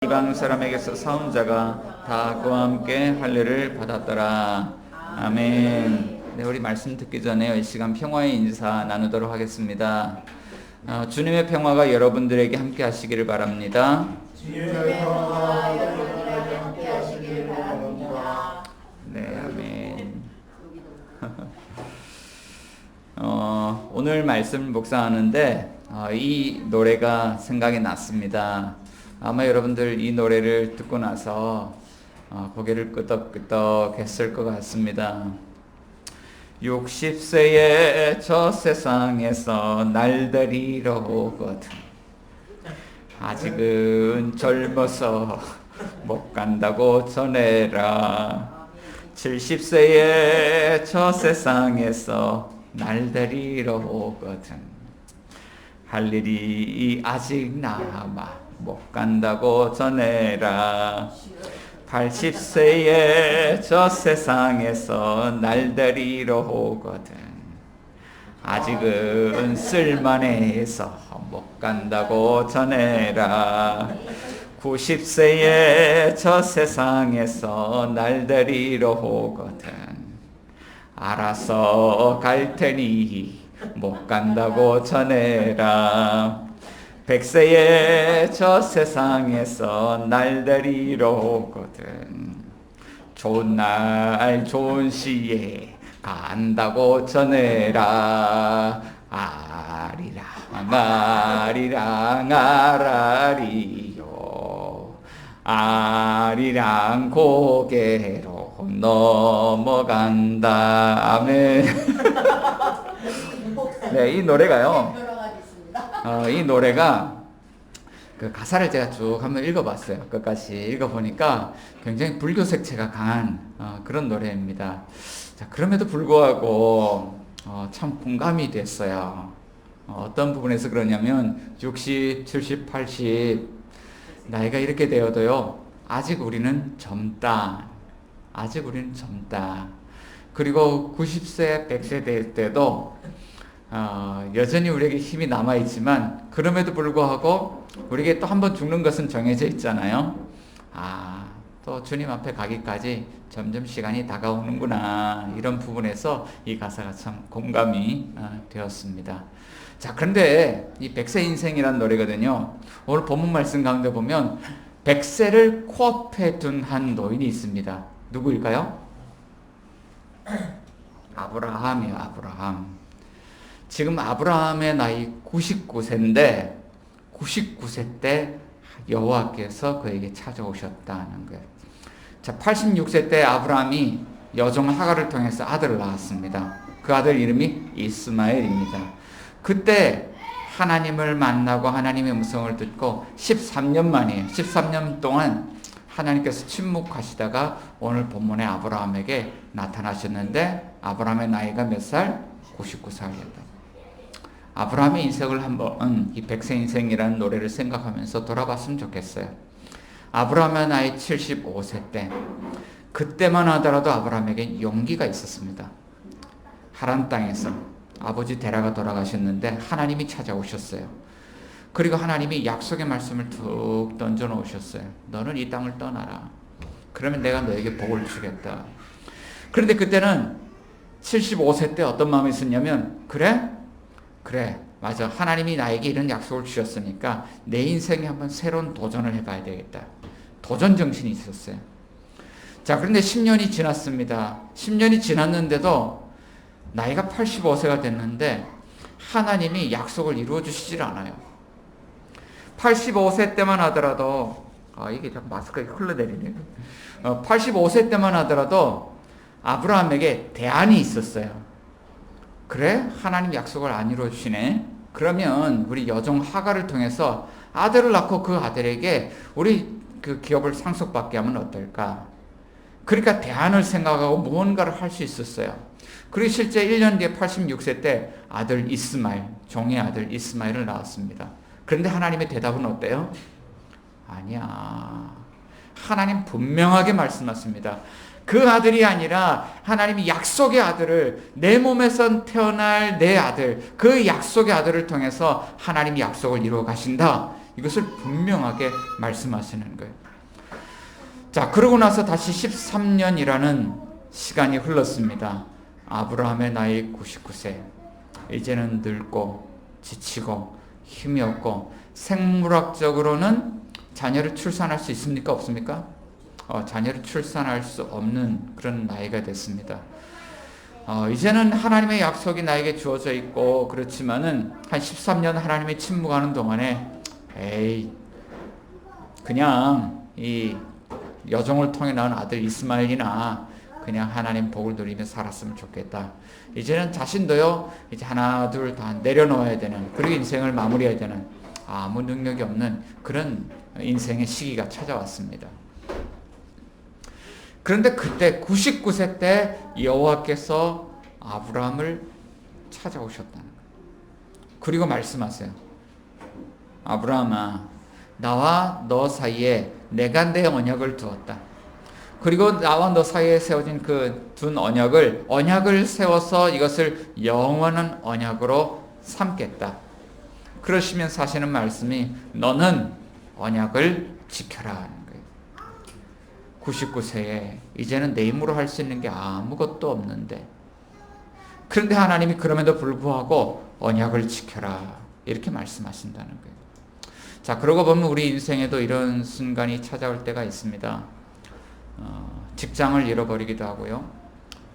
이방 사람에게서 사온 자가 다 그와 함께 할례를 받았더라. 아멘. 네, 우리 말씀 듣기 전에 이 시간 평화의 인사 나누도록 하겠습니다. 주님의 평화가 여러분들에게 함께 하시기를 바랍니다. 주님의 평화가 여러분들에게 함께 하시기를 바랍니다. 네, 아멘. 오늘 말씀을 묵상하는데 이 노래가 생각이 났습니다. 아마 여러분들 이 노래를 듣고 나서 고개를 끄덕끄덕 했을 것 같습니다. 60세의 저 세상에서 날들이러 오거든 아직은 젊어서 못 간다고 전해라. 70세의 저 세상에서 날들이러 오거든 할 일이 아직 남아 못 간다고 전해라. 80세의 저 세상에서 날들이러 오거든 아직은 쓸만해서 못 간다고 전해라. 90세의 저 세상에서 날들이러 오거든 알아서 갈 테니 못 간다고 전해라. 100세의 저 세상에서 날들이러 오거든 좋은 날 좋은 시에 간다고 전해라. 아리랑 아리랑 아라리요 아리랑 고개로 넘어간다. 아멘. 네, 이 노래가요. 이 노래가 그 가사를 제가 쭉 한번 읽어봤어요. 끝까지 읽어보니까 굉장히 불교 색채가 강한 그런 노래입니다. 자, 그럼에도 불구하고 참 공감이 됐어요. 어떤 부분에서 그러냐면 60, 70, 80 나이가 이렇게 되어도요 아직 우리는 젊다. 아직 우리는 젊다. 그리고 90세, 100세 될 때도 여전히 우리에게 힘이 남아있지만 그럼에도 불구하고 우리에게 또 한 번 죽는 것은 정해져 있잖아요. 또 주님 앞에 가기까지 점점 시간이 다가오는구나. 이런 부분에서 이 가사가 참 공감이 되었습니다. 자, 그런데 이 100세 인생이라는 노래거든요. 오늘 본문 말씀 가운데 보면 100세를 코앞에 둔 한 노인이 있습니다. 누구일까요? 아브라함이에요. 아브라함. 지금 아브라함의 나이 99세인데 99세 때 여호와께서 그에게 찾아오셨다는 거예요. 자, 86세 때 아브라함이 여종 하갈을 통해서 아들을 낳았습니다. 그 아들 이름이 이스마엘입니다. 그때 하나님을 만나고 하나님의 음성을 듣고 13년 만이에요. 13년 동안 하나님께서 침묵하시다가 오늘 본문에 아브라함에게 나타나셨는데 아브라함의 나이가 몇 살? 99살이었다. 아브라함의 인생을 한번 이 100세 인생이라는 노래를 생각하면서 돌아봤으면 좋겠어요. 아브라함의 나이 75세 때 그때만 하더라도 아브라함에게 용기가 있었습니다. 하란 땅에서 아버지 데라가 돌아가셨는데 하나님이 찾아오셨어요. 그리고 하나님이 약속의 말씀을 툭 던져 놓으셨어요. 너는 이 땅을 떠나라. 그러면 내가 너에게 복을 주겠다. 그런데 그때는 75세 때 어떤 마음이 있었냐면 그래, 맞아. 하나님이 나에게 이런 약속을 주셨으니까 내 인생에 한번 새로운 도전을 해봐야 되겠다. 도전 정신이 있었어요. 자, 그런데 10년이 지났습니다. 10년이 지났는데도 나이가 85세가 됐는데 하나님이 약속을 이루어 주시질 않아요. 85세 때만 하더라도 이게 자꾸 마스크가 흘러내리네요. 85세 때만 하더라도 아브라함에게 대안이 있었어요. 그래? 하나님 약속을 안 이루어 주시네. 그러면 우리 여종 하갈을 통해서 아들을 낳고 그 아들에게 우리 그 기업을 상속받게 하면 어떨까? 그러니까 대안을 생각하고 무언가를 할 수 있었어요. 그리고 실제 1년 뒤에 86세 때 아들 이스마엘, 종의 아들 이스마엘을 낳았습니다. 그런데 하나님의 대답은 어때요? 아니야. 하나님 분명하게 말씀하십니다. 그 아들이 아니라 하나님이 약속의 아들을, 내 몸에서 태어날 내 아들, 그 약속의 아들을 통해서 하나님이 약속을 이루어 가신다. 이것을 분명하게 말씀하시는 거예요. 자, 그러고 나서 다시 13년이라는 시간이 흘렀습니다. 아브라함의 나이 99세. 이제는 늙고 지치고 힘이 없고 생물학적으로는 자녀를 출산할 수 있습니까? 없습니까? 자녀를 출산할 수 없는 그런 나이가 됐습니다. 이제는 하나님의 약속이 나에게 주어져 있고 그렇지만은 한 13년 하나님이 침묵하는 동안에 그냥 이 여종을 통해 낳은 아들 이스마엘이나 그냥 하나님 복을 누리며 살았으면 좋겠다. 이제는 자신도요, 이제 하나 둘 다 내려놓아야 되는, 그리고 인생을 마무리해야 되는 아무 능력이 없는 그런 인생의 시기가 찾아왔습니다. 그런데 그때 99세 때 여호와께서 아브라함을 찾아오셨다는 거예요. 그리고 말씀하세요. 아브라함아, 나와 너 사이에 내가 내 언약을 두었다. 그리고 나와 너 사이에 세워진 그 둔 언약을 세워서 이것을 영원한 언약으로 삼겠다. 그러시면서 하시는 말씀이 너는 언약을 지켜라 하는 거예요. 99세에 이제는 내 힘으로 할 수 있는 게 아무것도 없는데, 그런데 하나님이 그럼에도 불구하고 언약을 지켜라 이렇게 말씀하신다는 거예요. 자, 그러고 보면 우리 인생에도 이런 순간이 찾아올 때가 있습니다. 직장을 잃어버리기도 하고요,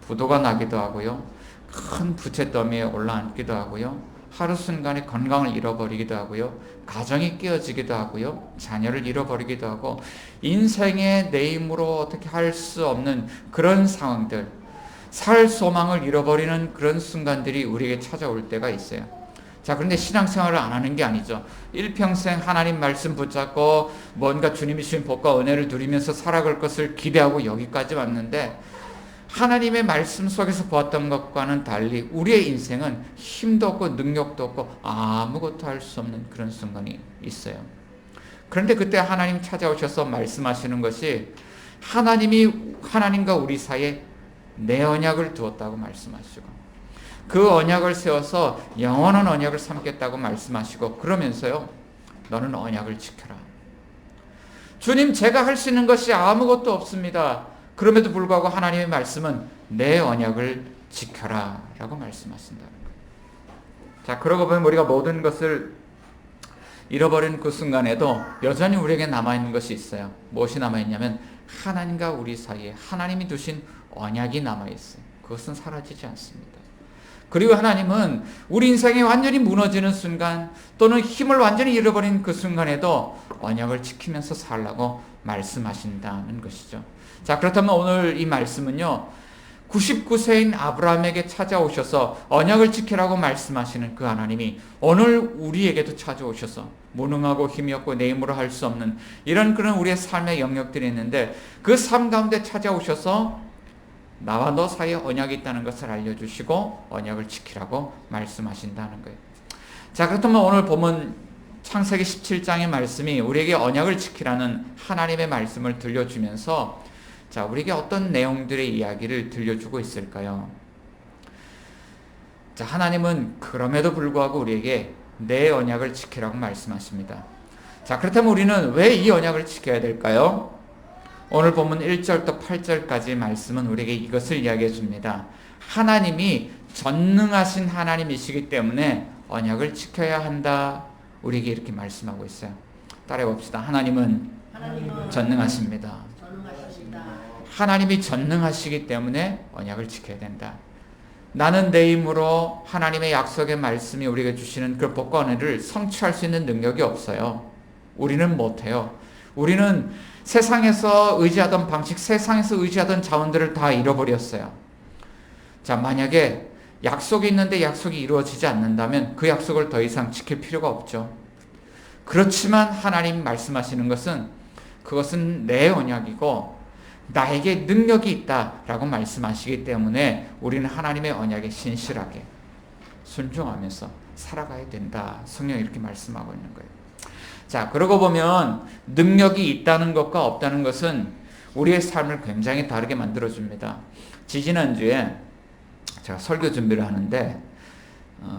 부도가 나기도 하고요, 큰 부채 더미에 올라앉기도 하고요, 하루 순간에 건강을 잃어버리기도 하고요, 가정이 깨어지기도 하고요, 자녀를 잃어버리기도 하고, 인생에 내 힘으로 어떻게 할 수 없는 그런 상황들, 살 소망을 잃어버리는 그런 순간들이 우리에게 찾아올 때가 있어요. 자, 그런데 신앙생활을 안 하는 게 아니죠. 일평생 하나님 말씀 붙잡고 뭔가 주님이 주신 복과 은혜를 누리면서 살아갈 것을 기대하고 여기까지 왔는데, 하나님의 말씀 속에서 보았던 것과는 달리 우리의 인생은 힘도 없고 능력도 없고 아무것도 할 수 없는 그런 순간이 있어요. 그런데 그때 하나님 찾아오셔서 말씀하시는 것이, 하나님과 우리 사이에 내 언약을 두었다고 말씀하시고, 그 언약을 세워서 영원한 언약을 삼겠다고 말씀하시고, 그러면서요, 너는 언약을 지켜라. 주님, 제가 할 수 있는 것이 아무것도 없습니다. 그럼에도 불구하고 하나님의 말씀은 내 언약을 지켜라 라고 말씀하신다는 거예요. 자, 그러고 보면 우리가 모든 것을 잃어버린 그 순간에도 여전히 우리에게 남아있는 것이 있어요. 무엇이 남아있냐면 하나님과 우리 사이에 하나님이 두신 언약이 남아있어요. 그것은 사라지지 않습니다. 그리고 하나님은 우리 인생이 완전히 무너지는 순간, 또는 힘을 완전히 잃어버린 그 순간에도 언약을 지키면서 살라고 말씀하신다는 것이죠. 자, 그렇다면 오늘 이 말씀은요, 99세인 아브라함에게 찾아오셔서 언약을 지키라고 말씀하시는 그 하나님이 오늘 우리에게도 찾아오셔서 무능하고 힘이 없고 내 힘으로 할 수 없는 이런 그런 우리의 삶의 영역들이 있는데, 그 삶 가운데 찾아오셔서 나와 너 사이에 언약이 있다는 것을 알려주시고 언약을 지키라고 말씀하신다는 거예요. 자, 그렇다면 오늘 보면 창세기 17장의 말씀이 우리에게 언약을 지키라는 하나님의 말씀을 들려주면서, 자, 우리에게 어떤 내용들의 이야기를 들려주고 있을까요? 자, 하나님은 그럼에도 불구하고 우리에게 내 언약을 지키라고 말씀하십니다. 자, 그렇다면 우리는 왜 이 언약을 지켜야 될까요? 오늘 보면 1절부터 8절까지 말씀은 우리에게 이것을 이야기해 줍니다. 하나님이 전능하신 하나님이시기 때문에 언약을 지켜야 한다. 우리에게 이렇게 말씀하고 있어요. 따라해 봅시다. 하나님은 전능하십니다. 하나님이 전능하시기 때문에 언약을 지켜야 된다. 나는 내 힘으로 하나님의 약속의 말씀이 우리에게 주시는 그 복과 은혜를 성취할 수 있는 능력이 없어요. 우리는 못해요. 우리는 세상에서 의지하던 방식, 세상에서 의지하던 자원들을 다 잃어버렸어요. 자, 만약에 약속이 있는데 약속이 이루어지지 않는다면 그 약속을 더 이상 지킬 필요가 없죠. 그렇지만 하나님 말씀하시는 것은 그것은 내 언약이고 나에게 능력이 있다라고 말씀하시기 때문에 우리는 하나님의 언약에 신실하게 순종하면서 살아가야 된다. 성령이 이렇게 말씀하고 있는 거예요. 자, 그러고 보면 능력이 있다는 것과 없다는 것은 우리의 삶을 굉장히 다르게 만들어줍니다. 지지난주에 제가 설교 준비를 하는데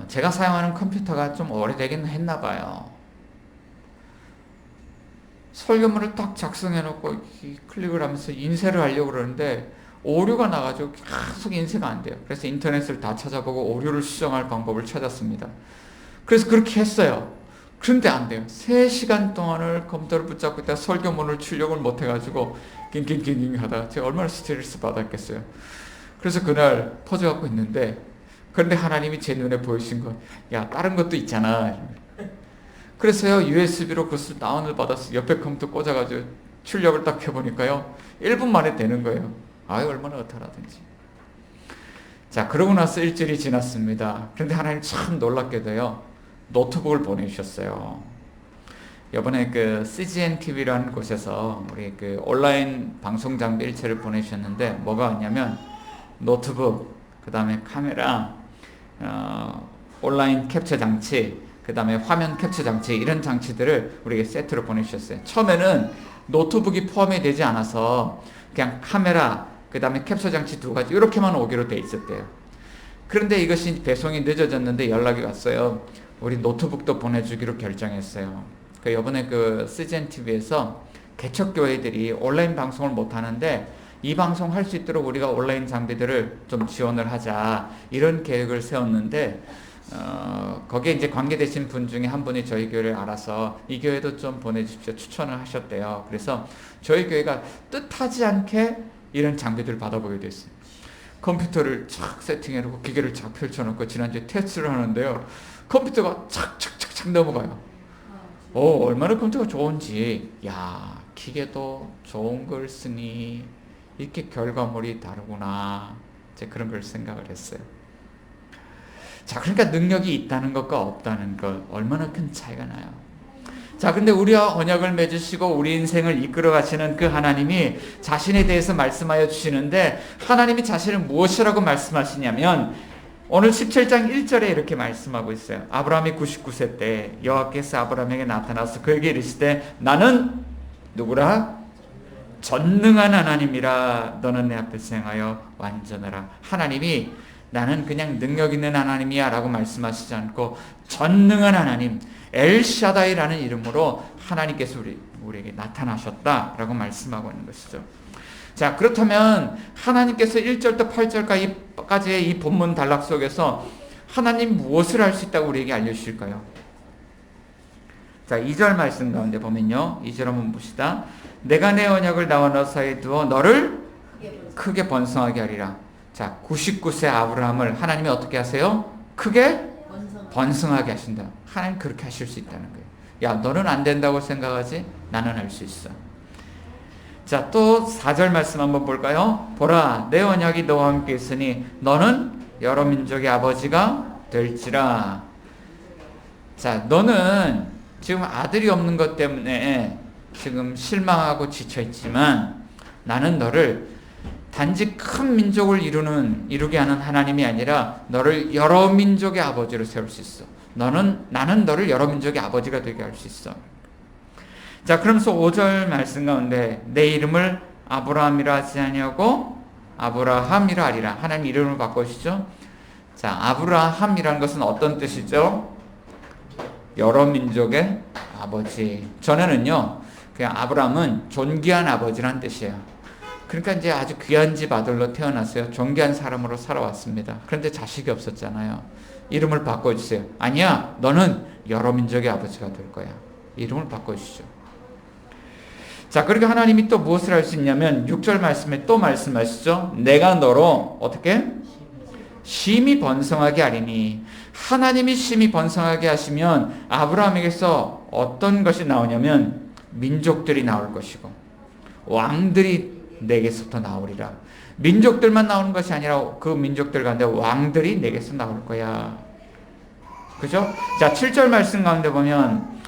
제가 사용하는 컴퓨터가 좀 오래되긴 했나 봐요. 설교문을 딱 작성해 놓고 클릭을 하면서 인쇄를 하려고 그러는데 오류가 나가지고 계속 인쇄가 안 돼요. 그래서 인터넷을 다 찾아보고 오류를 수정할 방법을 찾았습니다. 그래서 그렇게 했어요. 그런데 안 돼요. 3시간 동안을 컴퓨터를 붙잡고 있다가 설교문을 출력을 못 해가지고 낑낑낑낑 하다가 제가 얼마나 스트레스 받았겠어요. 그래서 그날 퍼져 갖고 있는데, 그런데 하나님이 제 눈에 보이신 거, 야 다른 것도 있잖아. 그래서요 USB로 그것을 다운을 받아서 옆에 컴퓨터 꽂아가지고 출력을 딱 해보니까요 1분 만에 되는 거예요. 아유 얼마나 어떡하든지. 자, 그러고 나서 일주일이 지났습니다. 그런데 하나님 참 놀랍게도요 노트북을 보내주셨어요. 이번에 그 CGN TV라는 곳에서 우리 그 온라인 방송 장비 일체를 보내주셨는데 뭐가 왔냐면 노트북, 그 다음에 카메라, 온라인 캡처 장치, 그 다음에 화면 캡처 장치, 이런 장치들을 우리에게 세트로 보내주셨어요. 처음에는 노트북이 포함이 되지 않아서 그냥 카메라, 그 다음에 캡처 장치 2가지 이렇게만 오기로 돼 있었대요. 그런데 이것이 배송이 늦어졌는데 연락이 왔어요. 우리 노트북도 보내주기로 결정했어요. 그 이번에 그 CGN TV에서 개척교회들이 온라인 방송을 못 하는데 이 방송 할 수 있도록 우리가 온라인 장비들을 좀 지원을 하자, 이런 계획을 세웠는데 거기에 이제 관계되신 분 중에 한 분이 저희 교회를 알아서 이 교회도 좀 보내주십시오 추천을 하셨대요. 그래서 저희 교회가 뜻하지 않게 이런 장비들을 받아보게 됐어요. 컴퓨터를 착 세팅해놓고 기계를 착 펼쳐놓고 지난주에 테스트를 하는데요, 컴퓨터가 착착착착 넘어가요. 얼마나 컴퓨터가 좋은지, 야 기계도 좋은 걸 쓰니 이렇게 결과물이 다르구나, 이제 그런 걸 생각을 했어요. 자, 그러니까 능력이 있다는 것과 없다는 것 얼마나 큰 차이가 나요. 자, 근데 우리와 언약을 맺으시고 우리 인생을 이끌어 가시는 그 하나님이 자신에 대해서 말씀하여 주시는데, 하나님이 자신을 무엇이라고 말씀하시냐면 오늘 17장 1절에 이렇게 말씀하고 있어요. 아브라함이 99세 때 여호와께서 아브라함에게 나타나서 그에게 이르시되 나는 누구라? 전능한 하나님이라. 너는 내 앞에서 행하여 완전하라. 하나님이 나는 그냥 능력 있는 하나님이야 라고 말씀하시지 않고 전능한 하나님, 엘샤다이라는 이름으로 하나님께서 우리에게 나타나셨다라고 말씀하고 있는 것이죠. 자, 그렇다면 하나님께서 1절부터 8절까지의 이 본문 단락 속에서 하나님 무엇을 할 수 있다고 우리에게 알려주실까요? 자, 2절 말씀 가운데 보면요, 2절 한번 봅시다. 내가 내 언약을 나와 너 사이에 두어 너를 크게 번성하게 하리라. 자, 99세 아브라함을 하나님이 어떻게 하세요? 크게 번성하게 하신다. 하나님 그렇게 하실 수 있다는 거예요. 야, 너는 안 된다고 생각하지? 나는 할 수 있어. 자, 또 4절 말씀 한번 볼까요? 보라, 내 언약이 너와 함께 있으니 너는 여러 민족의 아버지가 될지라. 자, 너는 지금 아들이 없는 것 때문에 지금 실망하고 지쳐있지만 나는 너를 단지 큰 민족을 이루게 하는 하나님이 아니라 너를 여러 민족의 아버지로 세울 수 있어. 나는 너를 여러 민족의 아버지가 되게 할 수 있어. 자, 그러면서 5절 말씀 가운데 내 이름을 아브라함이라 하지 아니하고 아브라함이라 하리라. 하나님 이름을 바꾸시죠. 자, 아브라함이라는 것은 어떤 뜻이죠? 여러 민족의 아버지. 전에는요, 그냥 아브라함은 존귀한 아버지란 뜻이에요. 그러니까 이제 아주 귀한 집 아들로 태어났어요. 존귀한 사람으로 살아왔습니다. 그런데 자식이 없었잖아요. 이름을 바꿔주세요. 아니야, 너는 여러 민족의 아버지가 될 거야. 이름을 바꿔주시죠. 자, 그리고 하나님이 또 무엇을 할 수 있냐면 6절 말씀에 또 말씀하시죠. 내가 너로 어떻게? 심히 번성하게 하리니. 하나님이 심히 번성하게 하시면 아브라함에게서 어떤 것이 나오냐면 민족들이 나올 것이고 왕들이 내게서부터 나오리라. 민족들만 나오는 것이 아니라 그 민족들 가운데 왕들이 내게서 나올 거야. 그죠? 자, 7절 말씀 가운데 보면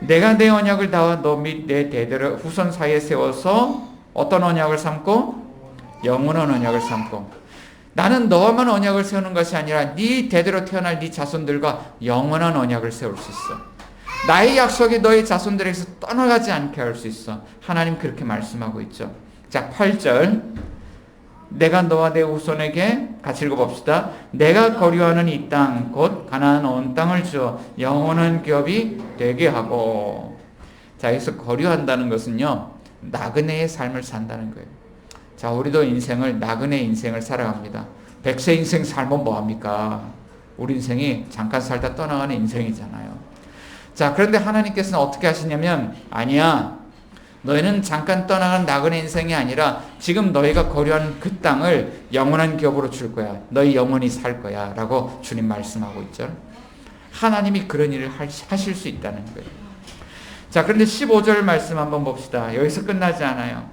내가 내 언약을 다와 너 및 내 대대를 후손 사이에 세워서 어떤 언약을 삼고? 영원한 언약을 삼고. 나는 너와만 언약을 세우는 것이 아니라 네 대대로 태어날 네 자손들과 영원한 언약을 세울 수 있어. 나의 약속이 너의 자손들에게서 떠나가지 않게 할 수 있어. 하나님 그렇게 말씀하고 있죠. 자, 8절 내가 너와 내 후손에게 같이 읽어봅시다. 내가 거류하는 이 땅 곧 가나안 온 땅을 주어 영원한 기업이 되게 하고. 자, 여기서 거류한다는 것은요, 나그네의 삶을 산다는 거예요. 자, 우리도 나그네 인생을 살아갑니다. 100세 인생 살면 뭐합니까? 우리 인생이 잠깐 살다 떠나가는 인생이잖아요. 자, 그런데 하나님께서는 어떻게 하시냐면, 아니야, 너희는 잠깐 떠나간 나그네 인생이 아니라 지금 너희가 거류하는 그 땅을 영원한 기업으로 줄 거야. 너희 영원히 살 거야 라고 주님 말씀하고 있죠. 하나님이 그런 일을 하실 수 있다는 거예요. 자, 그런데 15절 말씀 한번 봅시다. 여기서 끝나지 않아요.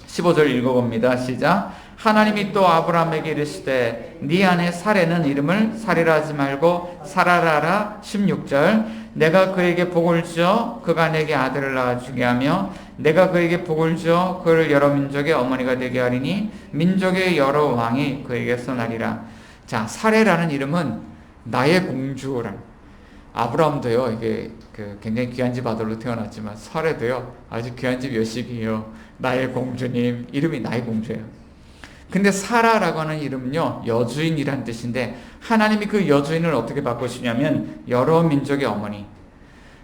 15절 읽어봅니다. 시작. 하나님이 또 아브라함에게 이르시되 네 아내 사레는 이름을 사레라 하지 말고 사라라라. 16절. 내가 그에게 복을 주어 그가 내게 아들을 낳아주게 하며 내가 그에게 복을 주어 그를 여러 민족의 어머니가 되게 하리니 민족의 여러 왕이 그에게서 나리라. 자, 사레라는 이름은 나의 공주란. 아브라함도요, 이게 굉장히 귀한 집 아들로 태어났지만 사레도요 아주 귀한 집 여식이에요. 나의 공주님, 이름이 나의 공주예요. 근데 사라라고 하는 이름은요, 여주인이란 뜻인데 하나님이 그 여주인을 어떻게 바꾸시냐면 여러 민족의 어머니.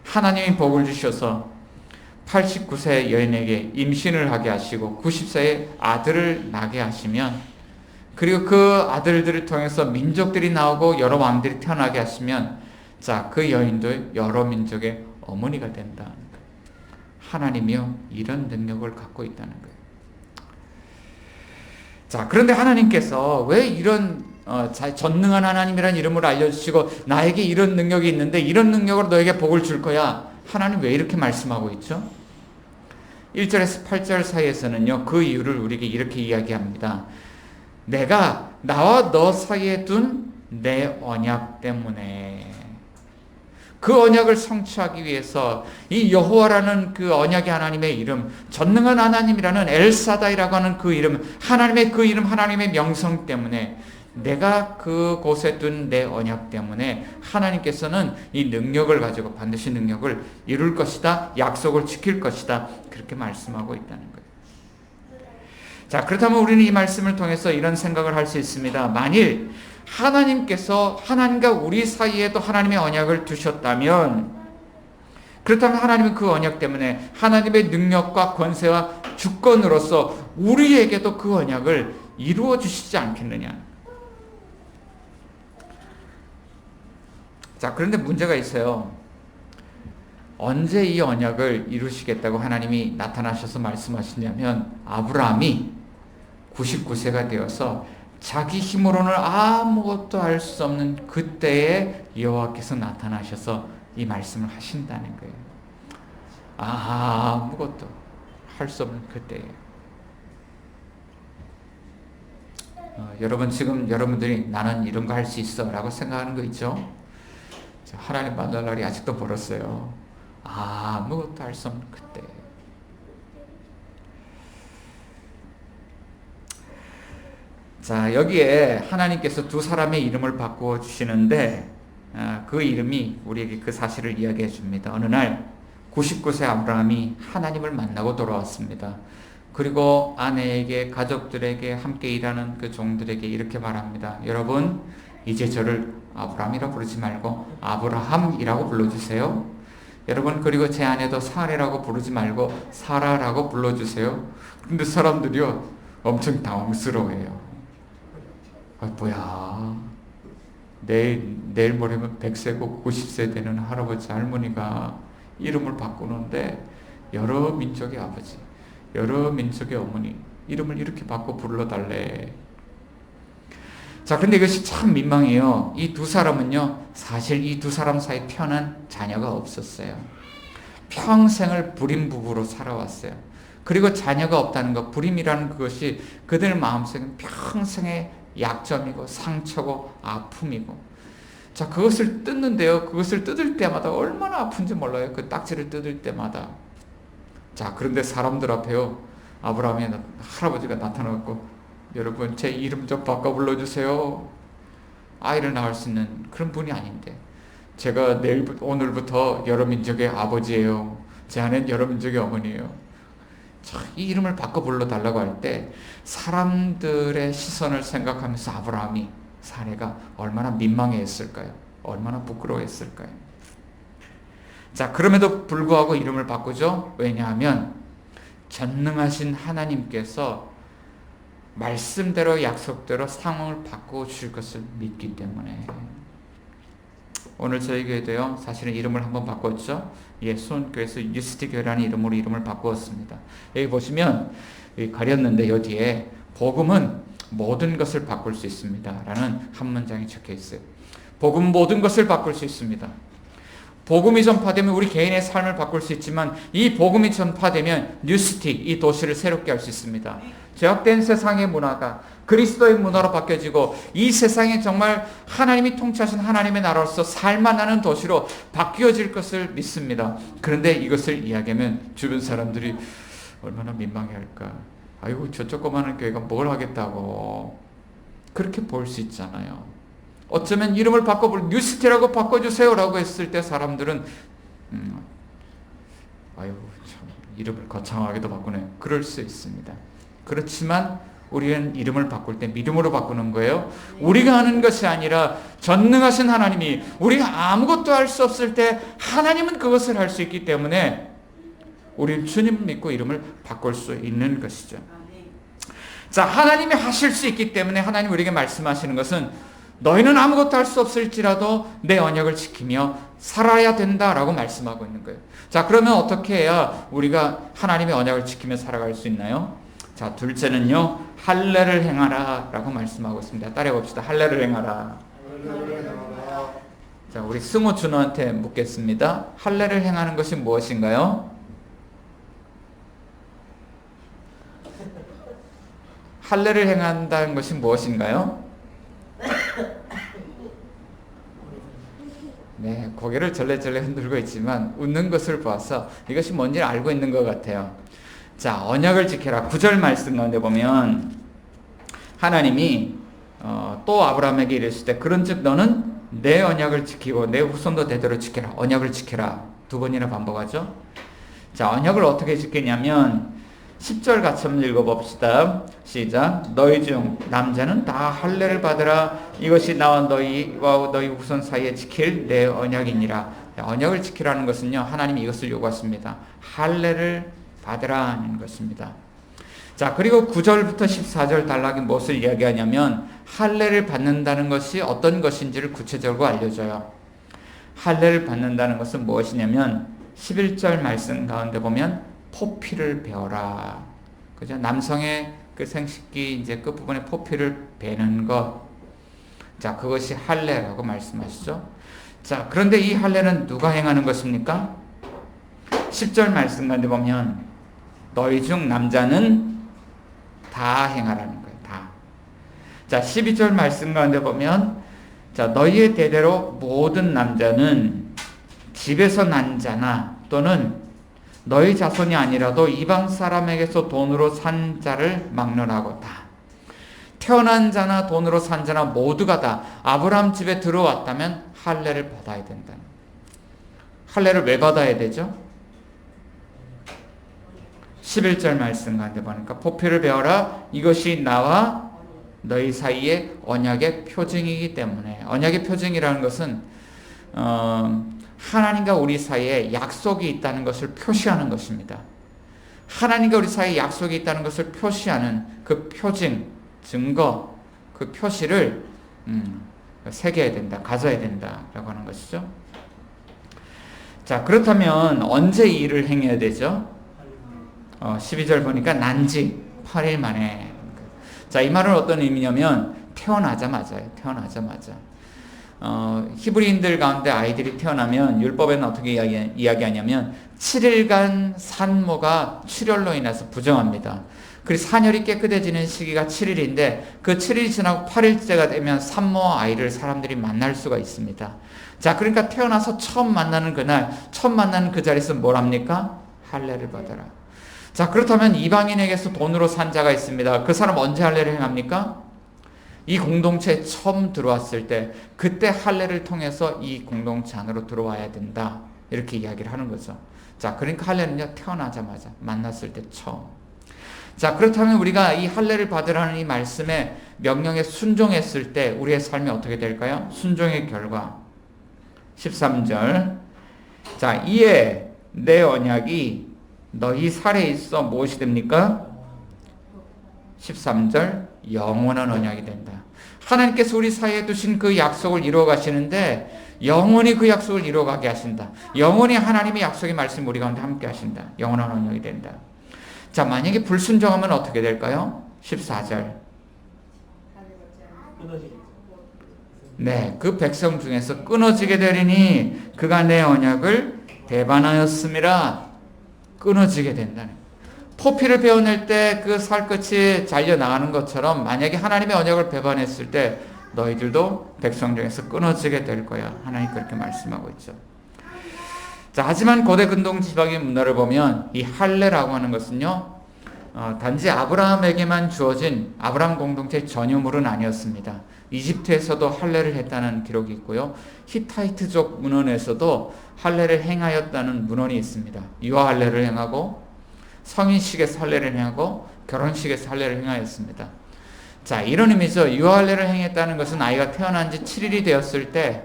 하나님이 복을 주셔서 89세 여인에게 임신을 하게 하시고 90세에 아들을 낳게 하시면, 그리고 그 아들들을 통해서 민족들이 나오고 여러 왕들이 태어나게 하시면, 자, 그 여인도 여러 민족의 어머니가 된다는 거예요. 하나님이요, 이런 능력을 갖고 있다는 거예요. 자, 그런데 하나님께서 왜 이런 전능한 하나님이라는 이름을 알려주시고 나에게 이런 능력이 있는데 이런 능력으로 너에게 복을 줄 거야, 하나님 왜 이렇게 말씀하고 있죠? 1절에서 8절 사이에서는요, 그 이유를 우리에게 이렇게 이야기합니다. 내가 나와 너 사이에 둔 내 언약 때문에, 그 언약을 성취하기 위해서 이 여호와라는 그 언약의 하나님의 이름, 전능한 하나님이라는 엘사다이라고 하는 그 이름, 하나님의 그 이름, 하나님의 명성 때문에, 내가 그곳에 둔 내 언약 때문에 하나님께서는 이 능력을 가지고 반드시 능력을 이룰 것이다, 약속을 지킬 것이다, 그렇게 말씀하고 있다는 거예요. 자, 그렇다면 우리는 이 말씀을 통해서 이런 생각을 할 수 있습니다. 만일 하나님께서 하나님과 우리 사이에도 하나님의 언약을 두셨다면, 그렇다면 하나님은 그 언약 때문에 하나님의 능력과 권세와 주권으로서 우리에게도 그 언약을 이루어 주시지 않겠느냐. 자, 그런데 문제가 있어요. 언제 이 언약을 이루시겠다고 하나님이 나타나셔서 말씀하시냐면, 아브라함이 99세가 되어서 자기 힘으로는 아무것도 할 수 없는 그때에 여호와께서 나타나셔서 이 말씀을 하신다는 거예요. 아무것도 할 수 없는 그때에. 여러분, 지금 여러분들이 나는 이런 거 할 수 있어 라고 생각하는 거 있죠? 하나님 만날 날이 아직도 멀었어요. 아무것도 할 수 없는 그때. 자, 여기에 하나님께서 두 사람의 이름을 바꾸어 주시는데, 그 이름이 우리에게 그 사실을 이야기해 줍니다. 어느 날 99세 아브라함이 하나님을 만나고 돌아왔습니다. 그리고 아내에게, 가족들에게, 함께 일하는 그 종들에게 이렇게 말합니다. 여러분, 이제 저를 아브라함이라고 부르지 말고 아브라함이라고 불러주세요. 여러분, 그리고 제 아내도 사레라고 부르지 말고 사라라고 불러주세요. 근데 사람들이요, 엄청 당황스러워해요. 뭐야, 내일 모레면 100세고 90세 되는 할아버지 할머니가 이름을 바꾸는데 여러 민족의 아버지, 여러 민족의 어머니 이름을 이렇게 바꿔 불러달래. 자, 근데 이것이 참 민망해요. 이 두 사람은요, 사실 이 두 사람 사이 편한 자녀가 없었어요. 평생을 불임 부부로 살아왔어요. 그리고 자녀가 없다는 것, 불임이라는 그것이 그들 마음속에 평생의 약점이고 상처고 아픔이고, 자, 그것을 뜯는데요, 그것을 뜯을 때마다 얼마나 아픈지 몰라요. 그 딱지를 뜯을 때마다. 자, 그런데 사람들 앞에요, 아브라함의 할아버지가 나타나고, 여러분, 제 이름 좀 바꿔 불러주세요. 아이를 낳을 수 있는 그런 분이 아닌데, 제가 오늘부터 여러 민족의 아버지예요. 제 아내는 여러 민족의 어머니예요. 자, 이 이름을 바꿔 불러달라고 할 때 사람들의 시선을 생각하면서 아브라함이, 사레가 얼마나 민망해했을까요? 얼마나 부끄러워했을까요? 자, 그럼에도 불구하고 이름을 바꾸죠. 왜냐하면 전능하신 하나님께서 말씀대로 약속대로 상황을 바꾸어 주실 것을 믿기 때문에. 오늘 저희 교회도요, 사실은 이름을 한번 바꿨죠. 예, 수원교회에서 유스티 교회라는 이름으로 이름을 바꾸었습니다. 여기 보시면 여기 가렸는데 여기에 복음은 모든 것을 바꿀 수 있습니다 라는 한 문장이 적혀 있어요. 복음은 모든 것을 바꿀 수 있습니다. 복음이 전파되면 우리 개인의 삶을 바꿀 수 있지만 이 복음이 전파되면 뉴시티, 이 도시를 새롭게 할 수 있습니다. 죄악된 세상의 문화가 그리스도의 문화로 바뀌어지고 이 세상이 정말 하나님이 통치하신 하나님의 나라로서 살만하는 도시로 바뀌어질 것을 믿습니다. 그런데 이것을 이야기하면 주변 사람들이 얼마나 민망해할까. 아이고 저 조그마한 교회가 뭘 하겠다고 그렇게 볼 수 있잖아요. 어쩌면 이름을 바꿔볼 뉴시티라고 바꿔주세요라고 했을 때 사람들은 아유 참 이름을 거창하게도 바꾸네 그럴 수 있습니다. 그렇지만 우리는 이름을 바꿀 때 믿음으로 바꾸는 거예요. 우리가 하는 것이 아니라 전능하신 하나님이, 우리가 아무것도 할 수 없을 때 하나님은 그것을 할 수 있기 때문에 우리는 주님 믿고 이름을 바꿀 수 있는 것이죠. 자, 하나님이 하실 수 있기 때문에 하나님 우리에게 말씀하시는 것은 너희는 아무것도 할 수 없을지라도 내 언약을 지키며 살아야 된다라고 말씀하고 있는 거예요. 자, 그러면 어떻게 해야 우리가 하나님의 언약을 지키며 살아갈 수 있나요? 자, 둘째는요, 할례를 행하라 라고 말씀하고 있습니다. 따라해 봅시다. 할례를 행하라. 자, 우리 승호 준호한테 묻겠습니다. 할례를 행하는 것이 무엇인가요? 할례를 행한다는 것이 무엇인가요? 네, 고개를 절레절레 흔들고 있지만 웃는 것을 보아서 이것이 뭔지 알고 있는 것 같아요. 자, 언약을 지켜라. 9절 말씀 가운데 보면 하나님이 또 아브라함에게 이르실 때 그런즉 너는 내 언약을 지키고 내 후손도 대대로 지켜라. 언약을 지켜라. 두 번이나 반복하죠. 자, 언약을 어떻게 지키냐면 10절 같이 한번 읽어봅시다. 시작. 너희 중 남자는 다 할례를 받으라. 이것이 나와 너희와 너희 후손 사이에 지킬 내 언약이니라. 언약을 지키라는 것은요, 하나님이 이것을 요구하십니다. 할례를 받으라는 것입니다. 자, 그리고 9절부터 14절 단락이 무엇을 이야기하냐면 할례를 받는다는 것이 어떤 것인지를 구체적으로 알려줘요. 할례를 받는다는 것은 무엇이냐면 11절 말씀 가운데 보면 포피를 베어라. 그죠? 남성의 그 생식기 이제 끝부분에 포피를 베는 것. 자, 그것이 할례라고 말씀하시죠. 자, 그런데 이 할례는 누가 행하는 것입니까? 10절 말씀 가운데 보면 너희 중 남자는 다 행하라는 거예요. 다. 자, 12절 말씀 가운데 보면 자, 너희의 대대로 모든 남자는 집에서 난 자나 또는 너희 자손이 아니라도 이방 사람에게서 돈으로 산 자를 막론하고 다. 태어난 자나 돈으로 산 자나 모두가 다 아브라함 집에 들어왔다면 할례를 받아야 된다. 할례를 왜 받아야 되죠? 11절 말씀 가운데 보니까 포피를 베어라. 이것이 나와 너희 사이의 언약의 표징이기 때문에. 언약의 표징이라는 것은 하나님과 우리 사이에 약속이 있다는 것을 표시하는 것입니다. 하나님과 우리 사이에 약속이 있다는 것을 표시하는 그 표징, 증거, 그 표시를 새겨야 된다, 가져야 된다라고 하는 것이죠. 자, 그렇다면 언제 이 일을 행해야 되죠? 12절 보니까 난지 8일 만에. 자, 이 말은 어떤 의미냐면 태어나자마자예요. 태어나자마자. 히브리인들 가운데 아이들이 태어나면 율법에는 어떻게 이야기하냐면 7일간 산모가 출혈로 인해서 부정합니다. 그리고 산혈이 깨끗해지는 시기가 7일인데 그 7일이 지나고 8일째가 되면 산모 아이를 사람들이 만날 수가 있습니다. 자, 그러니까 태어나서 처음 만나는 그날, 처음 만나는 그 자리에서 뭘 합니까? 할례를 받아라. 자, 그렇다면 이방인에게서 돈으로 산 자가 있습니다. 그 사람 언제 할례를 행합니까? 이 공동체에 처음 들어왔을 때, 그때 할례를 통해서 이 공동체 안으로 들어와야 된다. 이렇게 이야기를 하는 거죠. 자, 그러니까 할례는요, 태어나자마자 만났을 때 처음. 자, 그렇다면 우리가 이 할례를 받으라는 이 말씀에 명령에 순종했을 때 우리의 삶이 어떻게 될까요? 순종의 결과 13절 자, 이에 내 언약이 너희 살에 있어 무엇이 됩니까? 13절 영원한 언약이 된다. 하나님께서 우리 사이에 두신 그 약속을 이루어 가시는데 영원히 그 약속을 이루어가게 하신다. 영원히 하나님의 약속의 말씀 우리 가운데 함께 하신다. 영원한 언약이 된다. 자, 만약에 불순종하면 어떻게 될까요? 14절. 네, 그 백성 중에서 끊어지게 되리니 그가 내 언약을 배반하였음이라. 끊어지게 된다는 거예요. 포피를 베어낼 때 그 살갗이 잘려 나가는 것처럼 만약에 하나님의 언약을 배반했을 때 너희들도 백성 중에서 끊어지게 될 거야. 하나님 그렇게 말씀하고 있죠. 자, 하지만 고대 근동 지방의 문화를 보면 이 할례라고 하는 것은요, 단지 아브라함에게만 주어진 아브라함 공동체 전유물은 아니었습니다. 이집트에서도 할례를 했다는 기록이 있고요. 히타이트족 문헌에서도 할례를 행하였다는 문헌이 있습니다. 유아 할례를 행하고 성인식에서 할례를 행하고 결혼식에서 할례를 행하였습니다. 자, 이런 의미죠. 유아 할례를 행했다는 것은 아이가 태어난 지 7일이 되었을 때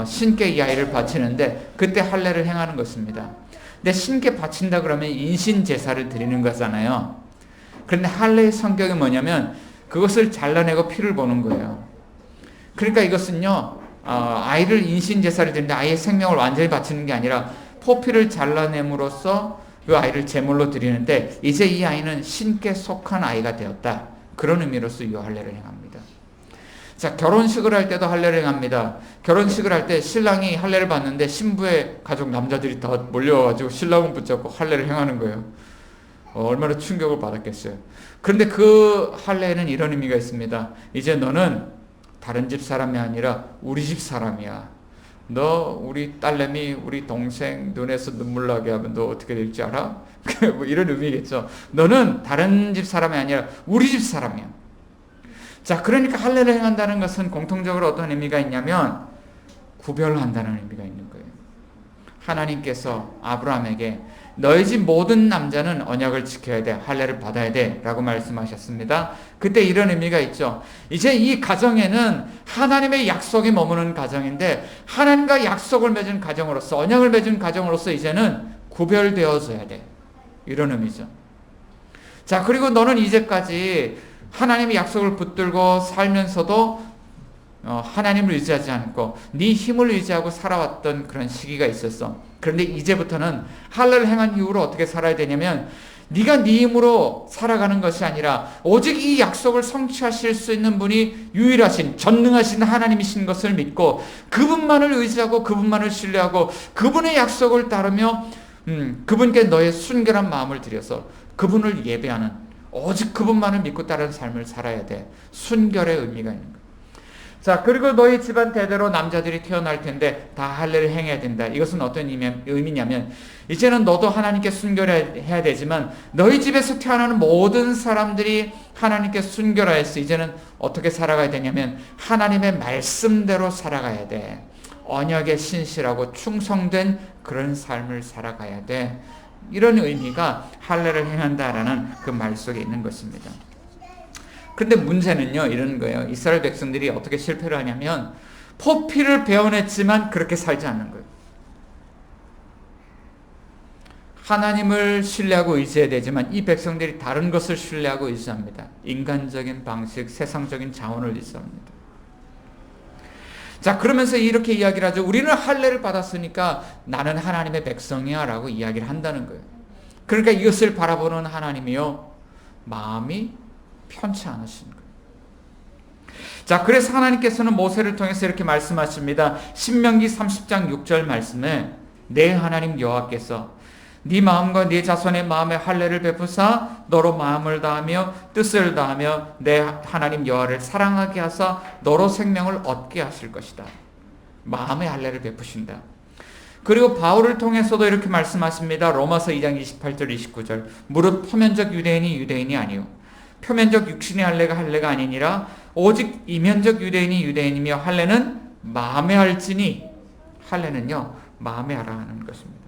신께 이 아이를 바치는데 그때 할례를 행하는 것입니다. 근데 신께 바친다 그러면 인신 제사를 드리는 거잖아요. 그런데 할례의 성격이 뭐냐면 그것을 잘라내고 피를 보는 거예요. 그러니까 이것은요, 아이를 인신 제사를 드리는데 아이의 생명을 완전히 바치는 게 아니라 포피를 잘라냄으로써 그 아이를 제물로 드리는데 이제 이 아이는 신께 속한 아이가 되었다. 그런 의미로서 이 할례를 행합니다. 자, 결혼식을 할 때도 할례를 행합니다. 결혼식을 할 때 신랑이 할례를 받는데 신부의 가족 남자들이 다 몰려와가지고 신랑을 붙잡고 할례를 행하는 거예요. 얼마나 충격을 받았겠어요. 그런데 그 할례에는 이런 의미가 있습니다. 이제 너는 다른 집 사람이 아니라 우리 집 사람이야. 너 우리 딸내미 우리 동생 눈에서 눈물 나게 하면 너 어떻게 될지 알아? 뭐 이런 의미겠죠. 너는 다른 집 사람이 아니라 우리 집 사람이야. 자, 그러니까 할례를 행한다는 것은 공통적으로 어떤 의미가 있냐면 구별한다는 의미가 있는 거예요. 하나님께서 아브라함에게 너희 집 모든 남자는 언약을 지켜야 돼. 할례를 받아야 돼. 라고 말씀하셨습니다. 그때 이런 의미가 있죠. 이제 이 가정에는 하나님의 약속이 머무는 가정인데 하나님과 약속을 맺은 가정으로서 언약을 맺은 가정으로서 이제는 구별되어져야 돼. 이런 의미죠. 자, 그리고 너는 이제까지 하나님의 약속을 붙들고 살면서도 하나님을 의지하지 않고 네 힘을 의지하고 살아왔던 그런 시기가 있었어. 그런데 이제부터는 할례를 행한 이후로 어떻게 살아야 되냐면 네가 네 힘으로 살아가는 것이 아니라 오직 이 약속을 성취하실 수 있는 분이 유일하신 전능하신 하나님이신 것을 믿고 그분만을 의지하고 그분만을 신뢰하고 그분의 약속을 따르며 그분께 너의 순결한 마음을 들여서 그분을 예배하는 오직 그분만을 믿고 따르는 삶을 살아야 돼. 순결의 의미가 있는 거야. 자, 그리고 너희 집안 대대로 남자들이 태어날 텐데 다 할례를 행해야 된다. 이것은 어떤 의미냐면 이제는 너도 하나님께 순결해야 되지만 너희 집에서 태어나는 모든 사람들이 하나님께 순결하여서 이제는 어떻게 살아가야 되냐면 하나님의 말씀대로 살아가야 돼. 언약에 신실하고 충성된 그런 삶을 살아가야 돼. 이런 의미가 할례를 행한다라는 그 말 속에 있는 것입니다. 그런데 문제는요, 이런 거예요. 이스라엘 백성들이 어떻게 실패를 하냐면 포피를 베어냈지만 그렇게 살지 않는 거예요. 하나님을 신뢰하고 의지해야 되지만 이 백성들이 다른 것을 신뢰하고 의지합니다. 인간적인 방식, 세상적인 자원을 의지합니다. 자, 그러면서 이렇게 이야기를 하죠. 우리는 할례를 받았으니까 나는 하나님의 백성이야 라고 이야기를 한다는 거예요. 그러니까 이것을 바라보는 하나님이요, 마음이 편치 않으신 거예요. 자, 그래서 하나님께서는 모세를 통해서 이렇게 말씀하십니다. 신명기 30장 6절 말씀에 내 하나님 여호와께서 네 마음과 네 자손의 마음에 할례를 베푸사 너로 마음을 다하며 뜻을 다하며 내 하나님 여호와를 사랑하게 하사 너로 생명을 얻게 하실 것이다. 마음의 할례를 베푸신다. 그리고 바울을 통해서도 이렇게 말씀하십니다. 로마서 2장 28절 29절 무릇 표면적 유대인이 유대인이 아니요 표면적 육신의 할례가 할례가 아니니라 오직 이면적 유대인이 유대인이며 할례는 마음에 할지니 할례는요 마음에 하라 하는 것입니다.